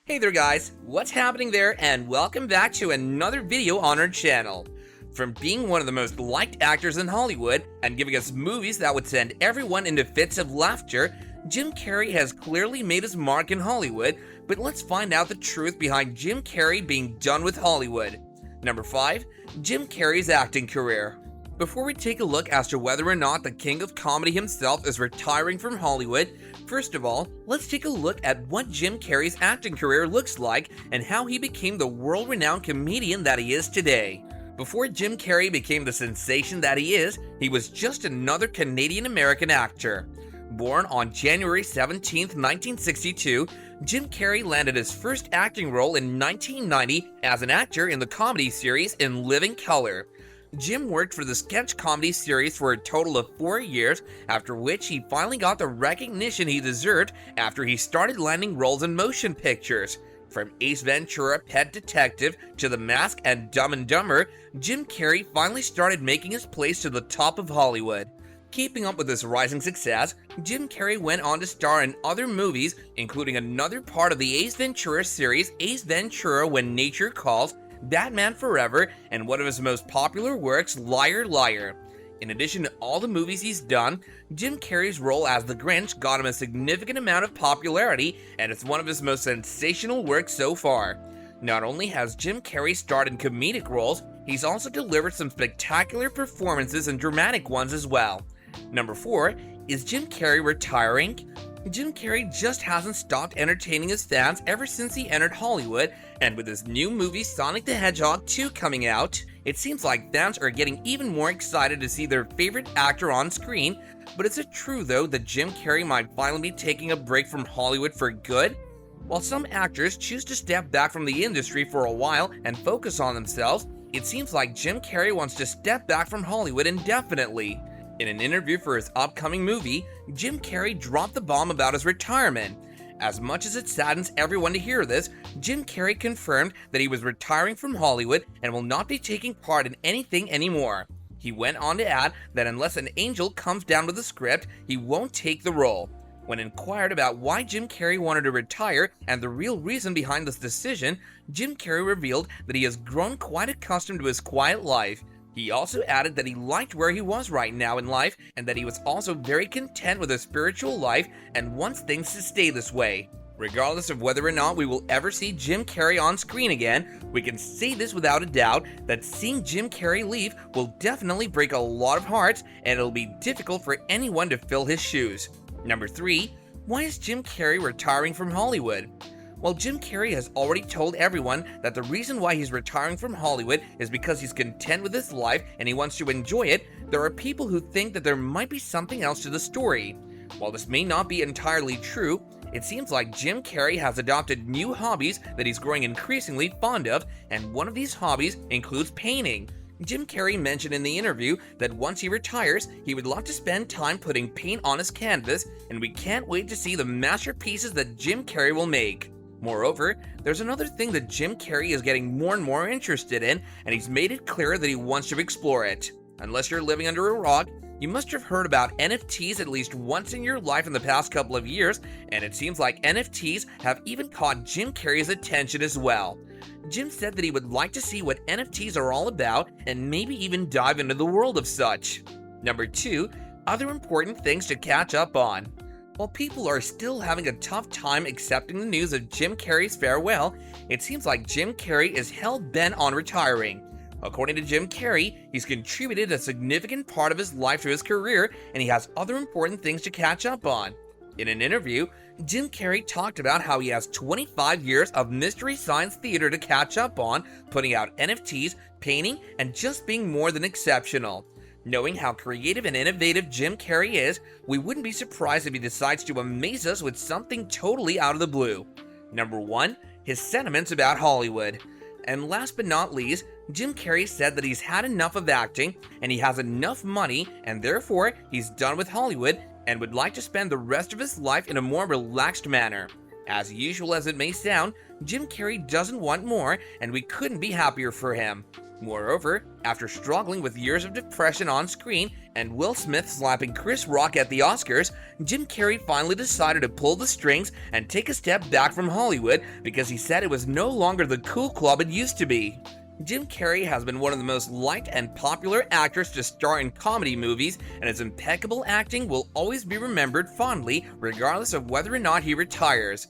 Hey there guys, what's happening there, and welcome back to another video on our channel. From being one of the most liked actors in Hollywood and giving us movies that would send everyone into fits of laughter, Jim Carrey has clearly made his mark in Hollywood, but let's find out the truth behind Jim Carrey being done with Hollywood. Number 5. Jim Carrey's acting career. Before we take a look as to whether or not the king of comedy himself is retiring from Hollywood, first of all, let's take a look at what Jim Carrey's acting career looks like and how he became the world-renowned comedian that he is today. Before Jim Carrey became the sensation that he is, he was just another Canadian-American actor. Born on January 17, 1962, Jim Carrey landed his first acting role in 1990 as an actor in the comedy series In Living Color. Jim worked for the sketch comedy series for a total of 4 years, after which he finally got the recognition he deserved after he started landing roles in motion pictures. From Ace Ventura: Pet Detective to The Mask and Dumb and Dumber, Jim Carrey finally started making his place to the top of Hollywood. Keeping up with this rising success, Jim Carrey went on to star in other movies, including another part of the Ace Ventura series, Ace Ventura: When Nature Calls, Batman Forever, and one of his most popular works, Liar Liar. In addition to all the movies he's done, Jim Carrey's role as the Grinch got him a significant amount of popularity, and it's one of his most sensational works so far. Not only has Jim Carrey starred in comedic roles, he's also delivered some spectacular performances and dramatic ones as well. Number 4, is Jim Carrey retiring? Jim Carrey just hasn't stopped entertaining his fans ever since he entered Hollywood, and with his new movie Sonic the Hedgehog 2 coming out, it seems like fans are getting even more excited to see their favorite actor on screen. But is it true though that Jim Carrey might finally be taking a break from Hollywood for good? While some actors choose to step back from the industry for a while and focus on themselves, it seems like Jim Carrey wants to step back from Hollywood indefinitely. In an interview for his upcoming movie, Jim Carrey dropped the bomb about his retirement. As much as it saddens everyone to hear this, Jim Carrey confirmed that he was retiring from Hollywood and will not be taking part in anything anymore. He went on to add that unless an angel comes down with a script, he won't take the role. When inquired about why Jim Carrey wanted to retire and the real reason behind this decision, Jim Carrey revealed that he has grown quite accustomed to his quiet life. He also added that he liked where he was right now in life and that he was also very content with his spiritual life and wants things to stay this way. Regardless of whether or not we will ever see Jim Carrey on screen again, we can say this without a doubt that seeing Jim Carrey leave will definitely break a lot of hearts, and it'll be difficult for anyone to fill his shoes. Number 3, why is Jim Carrey retiring from Hollywood? Well, Jim Carrey has already told everyone that the reason why he's retiring from Hollywood is because he's content with his life and he wants to enjoy it. There are people who think that there might be something else to the story. While this may not be entirely true, it seems like Jim Carrey has adopted new hobbies that he's growing increasingly fond of, and one of these hobbies includes painting. Jim Carrey mentioned in the interview that once he retires, he would love to spend time putting paint on his canvas, and we can't wait to see the masterpieces that Jim Carrey will make. Moreover, there's another thing that Jim Carrey is getting more and more interested in, and he's made it clear that he wants to explore it. Unless you're living under a rock, you must have heard about NFTs at least once in your life in the past couple of years, and it seems like NFTs have even caught Jim Carrey's attention as well. Jim said that he would like to see what NFTs are all about and maybe even dive into the world of such. Number 2, other important things to catch up on. While people are still having a tough time accepting the news of Jim Carrey's farewell, it seems like Jim Carrey is hell-bent on retiring. According to Jim Carrey, he's contributed a significant part of his life to his career, and he has other important things to catch up on. In an interview, Jim Carrey talked about how he has 25 years of Mystery Science Theater to catch up on, putting out NFTs, painting, and just being more than exceptional. Knowing how creative and innovative Jim Carrey is, we wouldn't be surprised if he decides to amaze us with something totally out of the blue. Number 1, his sentiments about Hollywood. And last but not least, Jim Carrey said that he's had enough of acting and he has enough money, and therefore he's done with Hollywood and would like to spend the rest of his life in a more relaxed manner. As usual as it may sound, Jim Carrey doesn't want more, and we couldn't be happier for him. Moreover, after struggling with years of depression on screen and Will Smith slapping Chris Rock at the Oscars, Jim Carrey finally decided to pull the strings and take a step back from Hollywood because he said it was no longer the cool club it used to be. Jim Carrey has been one of the most liked and popular actors to star in comedy movies, and his impeccable acting will always be remembered fondly regardless of whether or not he retires.